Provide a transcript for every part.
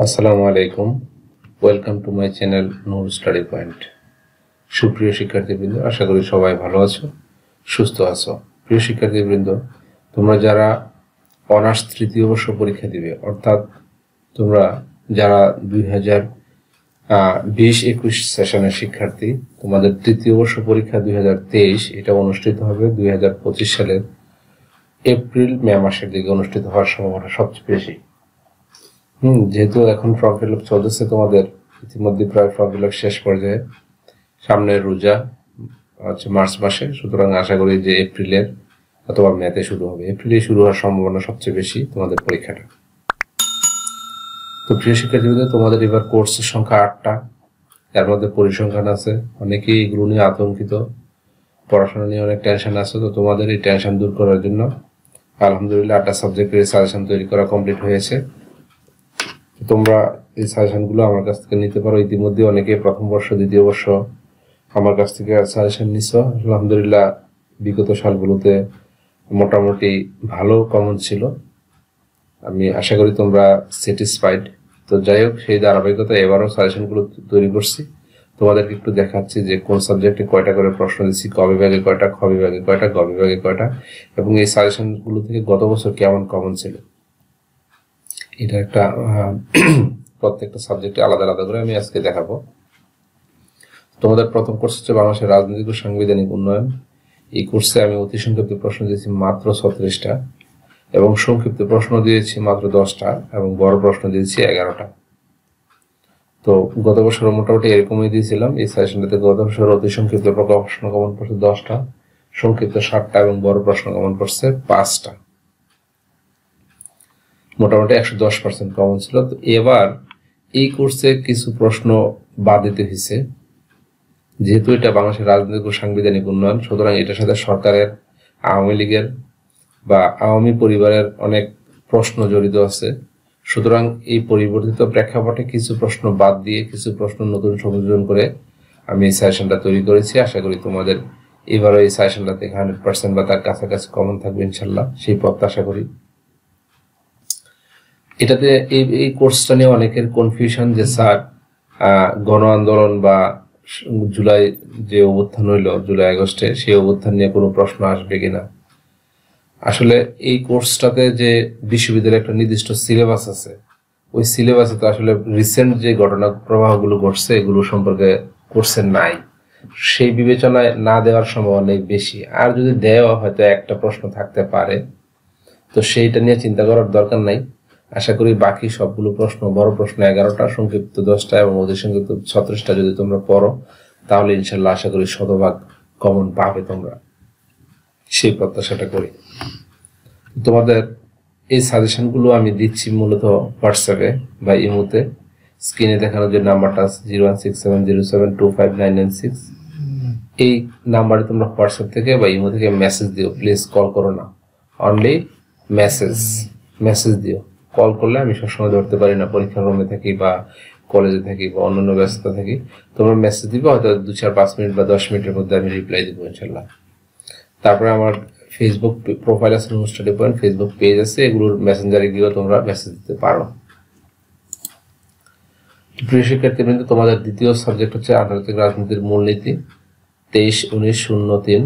আসসালামু আলাইকুম। Welcome to my channel Noor study point. সুপ্রিয় শিক্ষার্থীবৃন্দ, আশা করি সবাই ভালো আছো, সুস্থ আছো। প্রিয় শিক্ষার্থীবৃন্দ, তোমরা যারা অনার্স তৃতীয় বর্ষ পরীক্ষা দিবে, অর্থাৎ তোমরা যারা 2020-21 সেশনের শিক্ষার্থী, তোমাদের তৃতীয় বর্ষ পরীক্ষা 2023 এটা অনুষ্ঠিত হবে 2025 সালের এপ্রিল মে মাসের দিকে অনুষ্ঠিত হওয়ার সম্ভাবনা সবচেয়ে বেশি। যেহেতু এখন ফর্ম ফিল আপ চলতেছে, তোমাদের ইতিমধ্যে প্রায় ফর্ম ফিল আপ শেষ পর্যায়ে, সামনের রোজা হচ্ছে মার্চ মাসে, সুতরাং আশা করি যে এপ্রিলের অথবা মেতে শুরু হবে। এপ্রিলে শুরু হওয়ার সম্ভাবনা সবচেয়ে বেশি তোমাদের পরীক্ষাটা। তো প্রিয় শিক্ষার্থীবৃন্দ, তোমাদের এবার কোর্সের সংখ্যা 8টা, এর মধ্যে পরিসংখ্যান আছে। অনেকেই এগুলো নিয়ে আতঙ্কিত, পড়াশোনা নিয়ে অনেক টেনশন আছে। তো তোমাদের এই টেনশন দূর করার জন্য আলহামদুলিল্লাহ 8টা সাবজেক্টের সাজেশন তৈরি করা কমপ্লিট হয়েছে। তোমরা এই সাজেশনগুলো আমার কাছ থেকে নিতে পারো। ইতিমধ্যে অনেকে প্রথম বর্ষ দ্বিতীয় বর্ষ আমার কাছ থেকে সাজেশন নিচ্ছ। আলহামদুলিল্লাহ বিগত সালগুলোতে মোটামুটি ভালো কমন ছিল। আমি আশা করি তোমরা স্যাটিসফাইড। তো যাই হোক, সেই ধারাবাহিকতা এবারও সাজেশনগুলো তৈরি করছি। তোমাদেরকে একটু দেখাচ্ছি যে কোন সাবজেক্টে কয়টা করে প্রশ্ন দিচ্ছি, ক বিভাগে কয়টা, খ বিভাগে কয়টা, গ বিভাগে কয়টা, এবং এই সাজেশনগুলো থেকে গত বছর কেমন কমন ছিল। এটা একটা প্রত্যেকটা সাবজেক্টে আলাদা আলাদা করে আমি আজকে দেখাবো। তোমাদের প্রথম কোর্স হচ্ছে বাংলাদেশের রাজনৈতিক ও সাংবিধানিক উন্নয়ন। এই কোর্সে আমি অতি সংক্ষিপ্ত প্রশ্ন দিয়েছি মাত্র 36টা, এবং সংক্ষিপ্ত প্রশ্ন দিয়েছি মাত্র 10টা, এবং বড় প্রশ্ন দিয়েছি 11টা। তো গত বছর মোটামুটি এরকমই দিয়েছিলাম। এই সেশনটাতে গত বছর অতি সংক্ষিপ্ত প্রশ্ন কমন পড়ছে 10টা, সংক্ষিপ্ত 7টা, এবং বড় প্রশ্ন কমন পড়ছে 5টা। মোটামুটি 110% কমন ছিল। তো এবার এই কোর্সে কিছু প্রশ্ন বাদ দিতে হয়েছে, যেহেতু এটা বাংলাদেশের রাজনৈতিক ও সাংবিধানিক উন্নয়ন, সুতরাং এটার সাথে সরকারের, আওয়ামী লীগের বা আওয়ামী পরিবারের অনেক প্রশ্ন জড়িত আছে। সুতরাং এই পরিবর্তিত প্রেক্ষাপটে কিছু প্রশ্ন বাদ দিয়ে কিছু প্রশ্ন নতুন সংযোজন করে আমি এই সাজেশনটা তৈরি করেছি। আশা করি তোমাদের এবারও এই সাজেশনটা থেকে 100% বা তার কাছাকাছি কমন থাকবে ইনশাল্লাহ, সেই প্রত্যাশা করি। এটাতে এই কোর্সটা নিয়ে অনেকের কনফিউশন যে স্যার গণ আন্দোলন বা জুলাই যে অভ্যুত্থান হইল জুলাই আগস্টে, সেই অভ্যুত্থান নিয়ে কোনো প্রশ্ন আসবে কিনা। আসলে এই কোর্সটাতে যে বিশ্ববিদ্যালয়ের একটা নির্দিষ্ট সিলেবাস আছে, ওই সিলেবাসে তো আসলে রিসেন্ট যে ঘটনা প্রবাহগুলো ঘটছে এগুলো সম্পর্কে কোর্সে নাই। সেই বিবেচনায় না দেওয়ার সম্ভাবনা অনেক বেশি। আর যদি দেওয়া হয়তো একটা প্রশ্ন থাকতে পারে, তো সেইটা নিয়ে চিন্তা করার দরকার নাই। আশা করি বাকি সবগুলো প্রশ্ন, বড় প্রশ্ন 11টা, সংক্ষিপ্ত 10টা, এবং অতি সংক্ষিপ্ত 36টা যদি তোমরা পড়ো, তাহলে ইনশাল্লাহ আশা করি শতভাগ কমন পাবে তোমরা, সেই প্রত্যাশাটা করি। তোমাদের এই সাজেশনগুলো আমি দিচ্ছি মূলত হোয়াটসঅ্যাপে বা ইমোতে। স্ক্রিনে দেখানো যে নাম্বারটা আছে 01670725996, এই নাম্বারে তোমরা হোয়াটসঅ্যাপ থেকে বা ইমো থেকে মেসেজ দিও। প্লিজ কল করো না, অনলি মেসেজ দিও। কল করলে আমি সবসময় ধরতে পারি না, পরীক্ষার রুমে থাকি বা কলেজে থাকি বা অন্যান্য ব্যস্ততা থাকি। তোমরা মেসেজ দিবে, হয়তো 2-4-5 মিনিট বা 10 মিনিটের মধ্যে আমি রিপ্লাই দিব ইনশাল্লাহ। তারপরে আমার ফেসবুক প্রোফাইল আছে, নূর স্টাডি পয়েন্ট, ফেসবুক পেজ আছে, এগুলোর মেসেঞ্জারে গিয়েও তোমরা মেসেজ দিতে পারো। প্রিয় শিক্ষার্থীবৃন্দ, তোমাদের দ্বিতীয় সাবজেক্ট হচ্ছে আন্তর্জাতিক রাজনীতির মূলনীতি 23/19/03।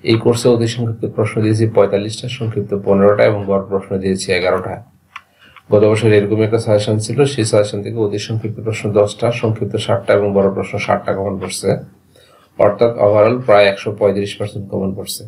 এই কোর্সে অতি সংক্ষিপ্ত প্রশ্ন দিয়েছি 45টা, সংক্ষিপ্ত 15টা, এবং বড় প্রশ্ন দিয়েছি 11টা। গত বছর এরকম একটা সাজেশন ছিল, সেই সাজেশন থেকে অতি সংক্ষিপ্ত প্রশ্ন 10টা, সংক্ষিপ্ত 7টা, এবং বড় প্রশ্ন 7টা কমন পড়ছে। অর্থাৎ ওভারঅল প্রায় 135% কমন পড়ছে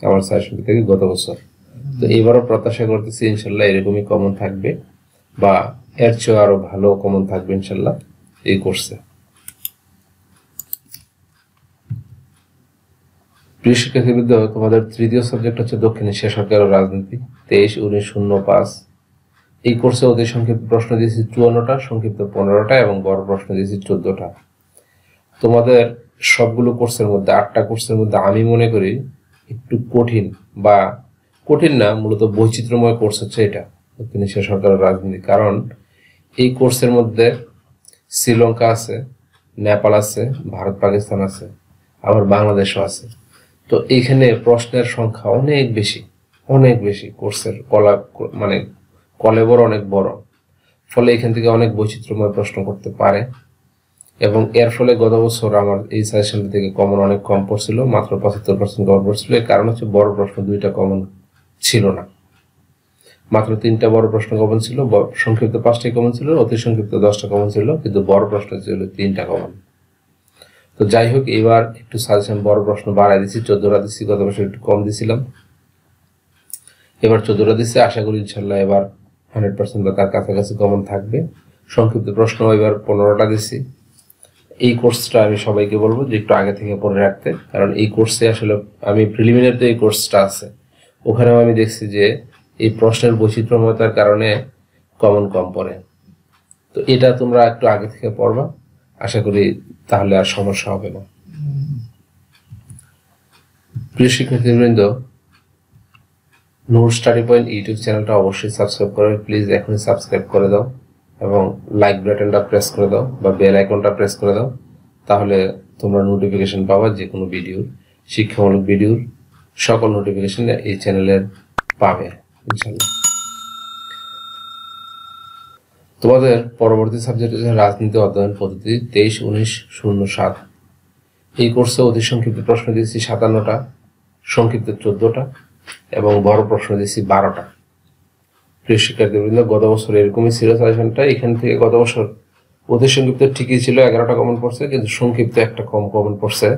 আমার সাজেশন থেকে গত বছর। তো এবারও প্রত্যাশা করতেছি ইনশাল্লাহ এরকমই কমন থাকবে, বা এর চেয়ে আরো ভালো কমন থাকবে ইনশাল্লাহ এই কোর্সে। প্রিয় শিক্ষার্থীবৃন্দ, তোমাদের তৃতীয় সাবজেক্ট হচ্ছে দক্ষিণ এশিয়া সরকার ও রাজনীতি 23/19/05। এই কোর্সে অতি সংক্ষিপ্ত প্রশ্ন দিয়েছি 54টা, সংক্ষিপ্ত 15টা, এবং বড় প্রশ্ন দিয়েছি 14টা। তোমাদের সবগুলো কোর্সের মধ্যে 8টা কোর্সের মধ্যে আমি মনে করি একটু কঠিন, বা কঠিন না, মূলত বৈচিত্র্যময় কোর্স হচ্ছে এটা, দক্ষিণ এশিয়া সরকার ও রাজনীতি। কারণ এই কোর্সের মধ্যে শ্রীলঙ্কা আছে, নেপাল আছে, ভারত পাকিস্তান আছে, আবার বাংলাদেশও আছে। তো এইখানে প্রশ্নের সংখ্যা অনেক বেশি, অনেক বেশি। কোর্সের কলেবর অনেক বড়, ফলে এখান থেকে অনেক বৈচিত্র্যময় প্রশ্ন করতে পারে। এবং এর ফলে গত বছর আমার এই সাজেশনটা থেকে কমন অনেক কম পড়ছিল, মাত্র 75% কমন পড়ছিল। এর কারণ হচ্ছে বড় প্রশ্ন 2টা কমন ছিল না, মাত্র 3টা বড় প্রশ্ন কমন ছিল, সংক্ষিপ্ত 5টাই কমন ছিল, অতি সংক্ষিপ্ত 10টা কমন ছিল, কিন্তু বড় প্রশ্ন ছিল 3টা কমন। তো যাই হোক, এবার একটু সাজেশন বড় প্রশ্ন বাড়াই দিচ্ছি, 14টা দিচ্ছি, গত বছর একটু কম দিছিলাম, এবার 14টা দিচ্ছি। আশা করি ইনশাল্লাহ এবার 100% বা তার কাছাকাছি কমন থাকবে। সংক্ষিপ্ত প্রশ্ন এবার 15টা দিচ্ছি। এই কোর্সটা আমি সবাইকে বলবো যে একটু আগে থেকে পড়ে রাখতে, কারণ এই কোর্সে আসলে আমি প্রিলিমিনারিতে এই কোর্সটা আছে, ওখানেও আমি দেখছি যে এই প্রশ্নের বৈচিত্র্যময়তার কারণে কমন কম পড়ে। তো এটা তোমরা একটু আগে থেকে পড়বা, আশা করি তাহলে আর সমস্যা হবে না। প্রিয় শিক্ষার্থীবৃন্দ, নূর স্টাডি পয়েন্ট ইউটিউব চ্যানেলটা অবশ্যই সাবস্ক্রাইব করবে, প্লিজ এখনই সাবস্ক্রাইব করে দাও এবং লাইক বাটনটা প্রেস করে দাও বা বেল আইকনটা প্রেস করে দাও, তাহলে তোমরা নোটিফিকেশন পাবা যে কোনো ভিডিওর, শিক্ষামূলক ভিডিওর সকল নোটিফিকেশন এই চ্যানেলের পাবে ইনশাল্লাহ। তোমাদের পরবর্তী সাবজেক্ট হচ্ছে রাজনীতি অধ্যয়ন পদ্ধতি 23-19-07। এই কোর্সে অতি সংক্ষিপ্ত প্রশ্ন দিয়েছি 57টা, সংক্ষিপ্ত 14টা এবং বড় প্রশ্ন দিয়েছি 12টা। প্রিয় শিক্ষার্থীবৃন্দ, গত বছর এরকমই ছিল সাজেশনটা। এখান থেকে গত বছর অতি সংক্ষিপ্ত ঠিকই ছিল, 11টা কমন পড়ছে, কিন্তু সংক্ষিপ্ত একটা কম কমন পড়ছে,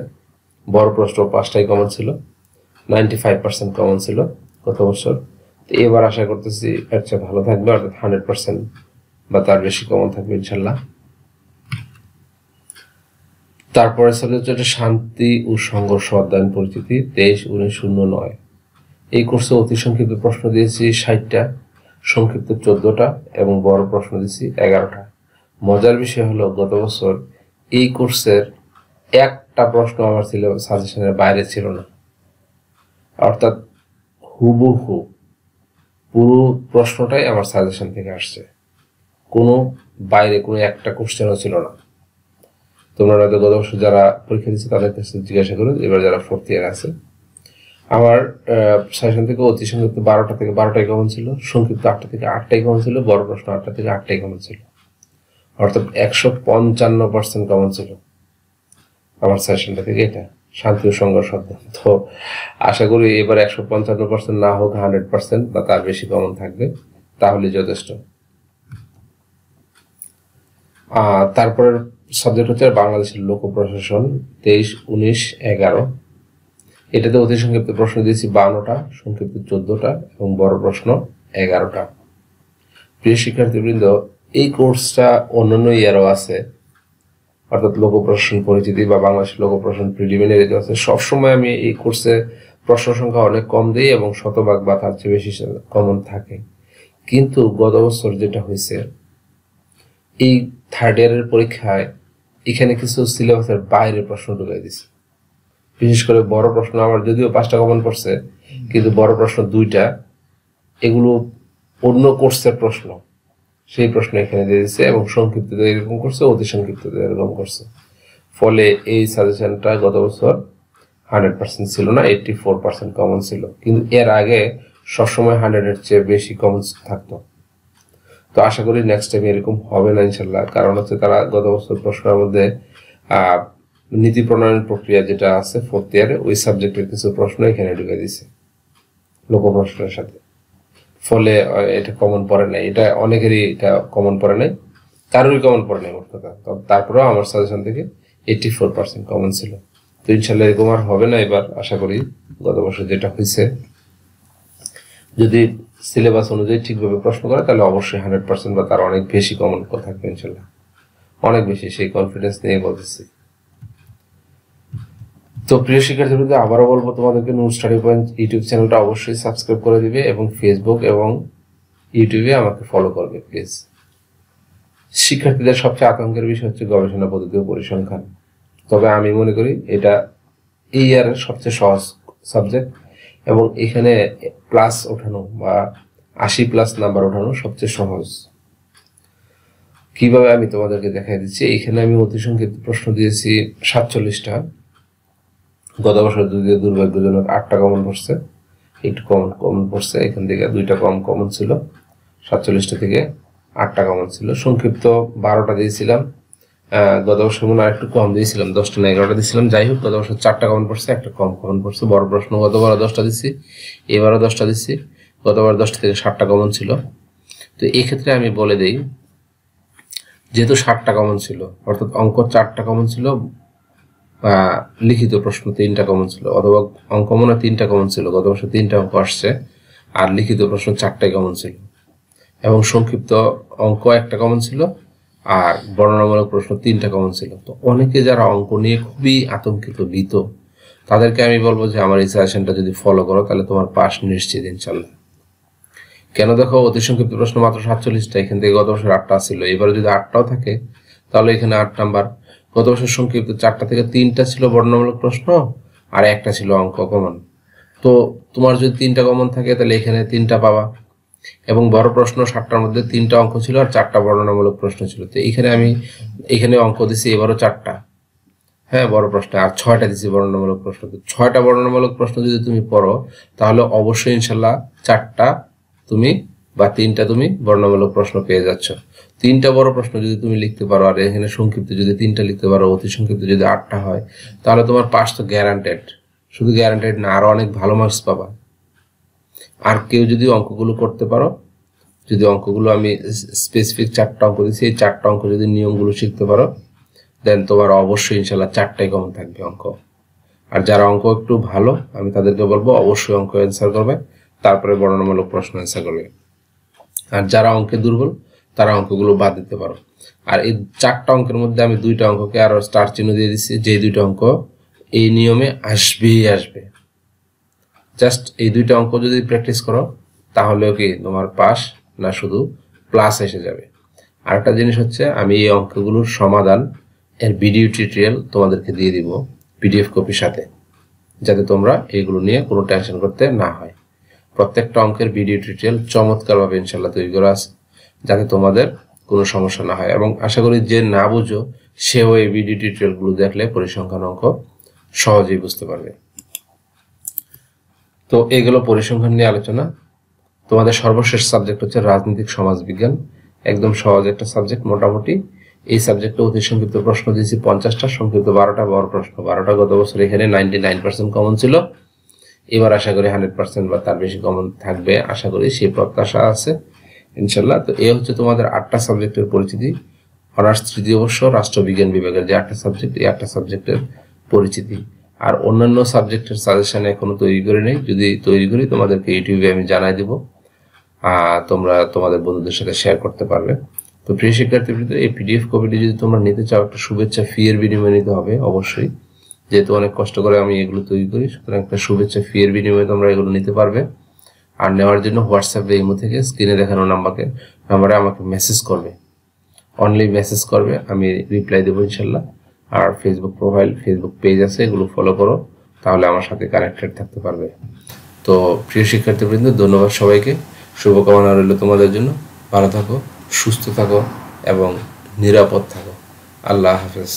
বড় প্রশ্ন 5টাই কমন ছিল, 95% কমন ছিল গত বছর। তো এবার আশা করতেছি এর চেয়ে ভালো থাকবে, অর্থাৎ 100% বা তার বেশি কমন থাকবে ইনশাল্লাহ। তারপরে সাবজেক্ট হচ্ছে শান্তি ও সংঘর্ষ অধ্যয়ন পরিচিতি 23-19-09। এই কোর্সে অতি সংক্ষিপ্ত প্রশ্ন দিয়েছি 60টা, সংক্ষিপ্ত 14টা এবং বড় প্রশ্ন দিয়েছি 11টা। মজার বিষয় হলো গত বছর এই কোর্সের একটা প্রশ্ন আমার ছিল সাজেশনের বাইরে ছিল না, অর্থাৎ হুবহু পুরো প্রশ্নটাই আমার সাজেশন থেকে আসছে, কোনো বাইরে কোনো একটা কোশ্চেনও ছিল না। তোমরা হয়তো গত বছর যারা পরীক্ষা দিচ্ছে তাদের কাছে জিজ্ঞাসা করো, এবার যারা 4th ইয়ার আছে। আমার সাজেশন থেকে অতি সংক্ষিপ্ত 12টা থেকে 12টাই কমন ছিল, সংক্ষিপ্ত 8টা থেকে 8টাই কমন ছিল, বড় প্রশ্ন 8টা থেকে 8টাই কমন ছিল, অর্থাৎ 155% কমন ছিল আমার সাজেশনটা থেকে। এটা শান্তি ও সংঘর্ষ অধ্যয়ন। তো আশা করি এবার 155% না হোক 100% বা তার বেশি কমন থাকবে, তাহলে যথেষ্ট। তারপরের সাবজেক্ট হচ্ছে বাংলাদেশের লোক প্রশাসন 23-19-11। এটাতে অতি সংক্ষিপ্ত প্রশ্ন দিয়েছি 52টা, সংক্ষিপ্ত 14টা এবং বড় প্রশ্ন 11টা। প্রিয় শিক্ষার্থীবৃন্দ, এই কোর্সটা অন্যান্য ইয়ারও আছে, অর্থাৎ লোক প্রশাসন পরিচিতি বা বাংলাদেশের লোক প্রশাসন প্রিলিমিনারি আছে। সবসময় আমি এই কোর্সে প্রশ্ন সংখ্যা অনেক কম দিই এবং শতভাগ বা তার চেয়ে বেশি কমন থাকে। কিন্তু গত বছর যেটা হয়েছে, এই 3rd ইয়ারের পরীক্ষায় এখানে কিছু সিলেবাসের বাইরে প্রশ্ন ঢুকাই দিছে। বিশেষ করে বড় প্রশ্ন আমার যদিও 5টা কমন পড়ছে, কিন্তু বড় প্রশ্ন 2টা, এগুলো অন্য কোর্সের প্রশ্ন, সেই প্রশ্ন এখানে দিয়ে দিচ্ছে এবং সংক্ষিপ্ত এরকম করছে, অতি সংক্ষিপ্ত এরকম করছে। ফলে এই সাজেশনটা গত বছর 100% ছিল না, 84% কমন ছিল, কিন্তু এর আগে সবসময় 100-এর চেয়ে বেশি কমন থাকতো। তো আশা করি নেক্সট টাইম এরকম হবে না ইনশাল্লাহ, কারণ হচ্ছে তারা গত বছর প্রশ্নের মধ্যে নীতি প্রণয়ন প্রক্রিয়া যেটা আছে 4th ইয়ারে, ওই সাবজেক্টের কিছু প্রশ্ন এখানে ঢুকে দিছে লোক প্রশ্নের সাথে। ফলে এটা কমন পড়ে নাই, এটা অনেকেরই এটা কমন পড়ে নাই, কারোরই কমন পড়ে নাই মোট কথা। তারপরেও আমার সাজেশন থেকে 84% কমন ছিল। তো ইনশাল্লাহ এরকম আর হবে না এবার, আশা করি। গত বছর যেটা হয়েছে, যদি সিলেবাস অনুযায়ী ঠিকভাবে প্রশ্ন করে তাহলে অবশ্যই 100% বা তার অনেক বেশি কমন থাকবে ইনশাল্লাহ, অনেক বেশি, সেই কনফিডেন্স নিয়ে বলতেছি। তো প্রিয় শিক্ষার্থীবৃন্দ, আবারও বলবো তোমাদেরকে নূর স্টাডি পয়েন্ট ইউটিউব চ্যানেলটা অবশ্যই সাবস্ক্রাইব করে দিবে এবং ফেসবুক এবং ইউটিউবে আমাকে ফলো করবে প্লিজ। শিক্ষার্থীদের সবচেয়ে আতঙ্কের বিষয় হচ্ছে গবেষণা পদ্ধতি ও পরিসংখ্যান। তবে আমি মনে করি এটা এই ইয়ারের সবচেয়ে সহজ সাবজেক্ট এবং এখানে প্লাস ওঠানো বা 80+ নাম্বার ওঠানো সবচেয়ে সহজ। কিভাবে আমি তোমাদেরকে দেখাই দিচ্ছি। এখানে আমি অতি সংক্ষিপ্ত প্রশ্ন দিয়েছি 47টা, গত বছর যদিও দুর্ভাগ্যজনক 8টা কমন পড়ছে, একটু কমন পড়ছে, এখান থেকে 2টা কম কমন ছিল, 47টা থেকে 8টা কমন ছিল। সংক্ষিপ্ত 12টা দিয়েছিলাম, গত বছর মনে হয় একটু কম দিয়েছিলাম, 10টা না 11টা দিয়েছিলাম। যাই হোক, গত বছর 4টা কমন পড়ছে, একটা কম কমন পড়ছে। বড় প্রশ্ন গতবার 10টা দিচ্ছি, এবারও 10টা দিচ্ছি। গতবার 10টা থেকে 7টা কমন ছিল। তো এই ক্ষেত্রে আমি বলে দিই, যেহেতু 7টা কমন ছিল, অর্থাৎ অঙ্ক 4টা কমন ছিল, লিখিত প্রশ্ন 3টা কমন ছিল, অথবা অঙ্ক মনে হয় 3টা কমন ছিল, গত বছর 3টা অঙ্ক আসছে, আর লিখিত প্রশ্ন 4টাই কমন ছিল, এবং সংক্ষিপ্ত অঙ্ক 1টা কমন ছিল, আর বর্ণনামূলক প্রশ্ন 3টা কমন ছিল। তো অনেকে যারা অঙ্ক নিয়ে খুবই আতঙ্কিত, ভীত, তাদেরকে আমি বলবো যে আমার এই সাজেশনটা যদি ফলো করো তাহলে তোমার পাস নিশ্চিত ইনশাল্লাহ। কেন দেখো, অতি সংক্ষিপ্ত প্রশ্ন মাত্র 47টা, এখান থেকে গত বছর 8টা ছিল, এবারে যদি 8টাও থাকে তাহলে এখানে 8 নাম্বার। গত বছর সংক্ষিপ্ত 4টা থেকে 3টা ছিল বর্ণনামূলক প্রশ্ন, আর 1টা ছিল অঙ্ক কমন। তো তোমার যদি 3টা কমন থাকে তাহলে এখানে 3টা পাবা, এবং বড় প্রশ্ন 7টার মধ্যে 3টা অঙ্ক ছিল আর 4টা বর্ণনামূলক প্রশ্ন ছিল। তো এখানে আমি অঙ্ক দিছি এবারও 4টা, হ্যাঁ, বড় প্রশ্ন, আর 6টা দিছি বর্ণনামূলক প্রশ্ন। তো 6টা বর্ণনামূলক প্রশ্ন যদি তুমি পড়ো তাহলে অবশ্যই ইনশাল্লাহ 4টা তুমি বা 3টা তুমি বর্ণনামূলক প্রশ্ন পেয়ে যাচ্ছ। 3টা বড় প্রশ্ন যদি তুমি লিখতে পারো, আর এখানে সংক্ষিপ্ত যদি 3টা লিখতে পারো, অতি সংক্ষিপ্ত যদি 8টা হয়, তাহলে তোমার পাস তো গ্যারান্টেড। শুধু গ্যারান্টেড না, আরো অনেক ভালো মার্কস পাবা। আর কেউ যদি অঙ্কগুলো করতে পারো, যদি অঙ্কগুলো আমি স্পেসিফিক 4টা অঙ্ক দিচ্ছি, এই 4টা অঙ্ক যদি নিয়মগুলো শিখতে পারো, দেন তোমার অবশ্যই ইনশাল্লাহ 4টাই কমন থাকবে অঙ্ক। আর যারা অঙ্ক একটু ভালো, আমি তাদেরকে বলবো অবশ্যই অঙ্ক অ্যান্সার করবে, তারপরে বর্ণনামূলক প্রশ্ন অ্যান্সার করবে। আর যারা অঙ্কে দুর্বল, তারা অঙ্কগুলো বাদ দিতে পারো। আর এই 4টা অঙ্কের মধ্যে আমি 2টা অঙ্ককে আরো স্টার চিহ্ন দিয়ে দিচ্ছি, যে 2টা অঙ্ক এই নিয়মে আসবেই আসবে। জাস্ট এই 2টা অঙ্ক যদি প্র্যাকটিস করো তাহলেও কি তোমার পাস না, শুধু প্লাস এসে যাবে। আর একটা জিনিস হচ্ছে, আমি এই অঙ্কগুলোর সমাধান এর ভিডিও টিউটোরিয়াল তোমাদেরকে দিয়ে দিব পিডিএফ কপির সাথে, যাতে তোমরা এগুলো নিয়ে কোনো টেনশন করতে না হয়। প্রত্যেকটা অঙ্কের ভিডিও টিউটোরিয়াল চমৎকারভাবে ইনশাল্লাহ তৈরি করা আছে, যাতে তোমাদের কোনো সমস্যা না হয়। এবং আশা করি যে না বুঝো সেও এই ভিডিও টিউটোরিয়ালগুলো দেখলে পরিসংখ্যান অঙ্ক সহজেই বুঝতে পারবে। তো এগুলো পরিসংখ্যান নিয়ে আলোচনা। তোমাদের সর্বশেষ সাবজেক্ট হচ্ছে রাজনৈতিক সমাজবিজ্ঞান, একদম সহজ একটা সাবজেক্ট মোটামুটি। এই সাবজেক্টে অতি সংক্ষিপ্ত প্রশ্ন দিয়েছি 50টা, সংক্ষিপ্ত 12টা, বড় প্রশ্ন 12টা। গত বছর এখানে 99% কমন ছিল, এবার আশা করি 100% বা তার বেশি কমন থাকবে, আশা করি, সেই প্রত্যাশা আছে ইনশাল্লাহ। তো এ হচ্ছে তোমাদের 8টা সাবজেক্টের পরিচিতি। অনার্স তৃতীয় বর্ষ রাষ্ট্রবিজ্ঞান বিভাগের যে 8টা সাবজেক্ট, এই 8টা সাবজেক্টের পরিচিতি। আর অন্যান্য সাবজেক্টের সাজেশন এখনো তৈরি করে নেই, যদি তৈরি করি তোমাদেরকে ইউটিউবে আমি জানাই দিব, তোমরা তোমাদের বন্ধুদের সাথে শেয়ার করতে পারবে। তো প্রিয় শিক্ষার্থীবৃন্দ, এই পিডিএফ কপিটি যদি তোমরা নিতে চাও, একটা শুভেচ্ছা ফি এর বিনিময়ে নিতে হবে অবশ্যই, যেহেতু অনেক কষ্ট করে আমি এগুলো তৈরি করি, সুতরাং একটা শুভেচ্ছা ফি এর বিনিময়ে তোমরা এগুলো নিতে পারবে। আর নেওয়ার জন্য হোয়াটসঅ্যাপে ইমো থেকে স্ক্রিনে দেখানো নাম্বারে আমাকে মেসেজ করবে, অনলি মেসেজ করবে, আমি রিপ্লাই দেবো ইনশাল্লাহ। আর ফেসবুক পেজ আছে, এগুলো ফলো করো, তাহলে আমার সাথে কানেক্টেড থাকতে পারবে। তো প্রিয় শিক্ষার্থীবৃন্দ, ধন্যবাদ সবাইকে, শুভকামনা রইল তোমাদের জন্য। ভালো থাকো, সুস্থ থাকো এবং নিরাপদ থাকো। আল্লাহ হাফেজ।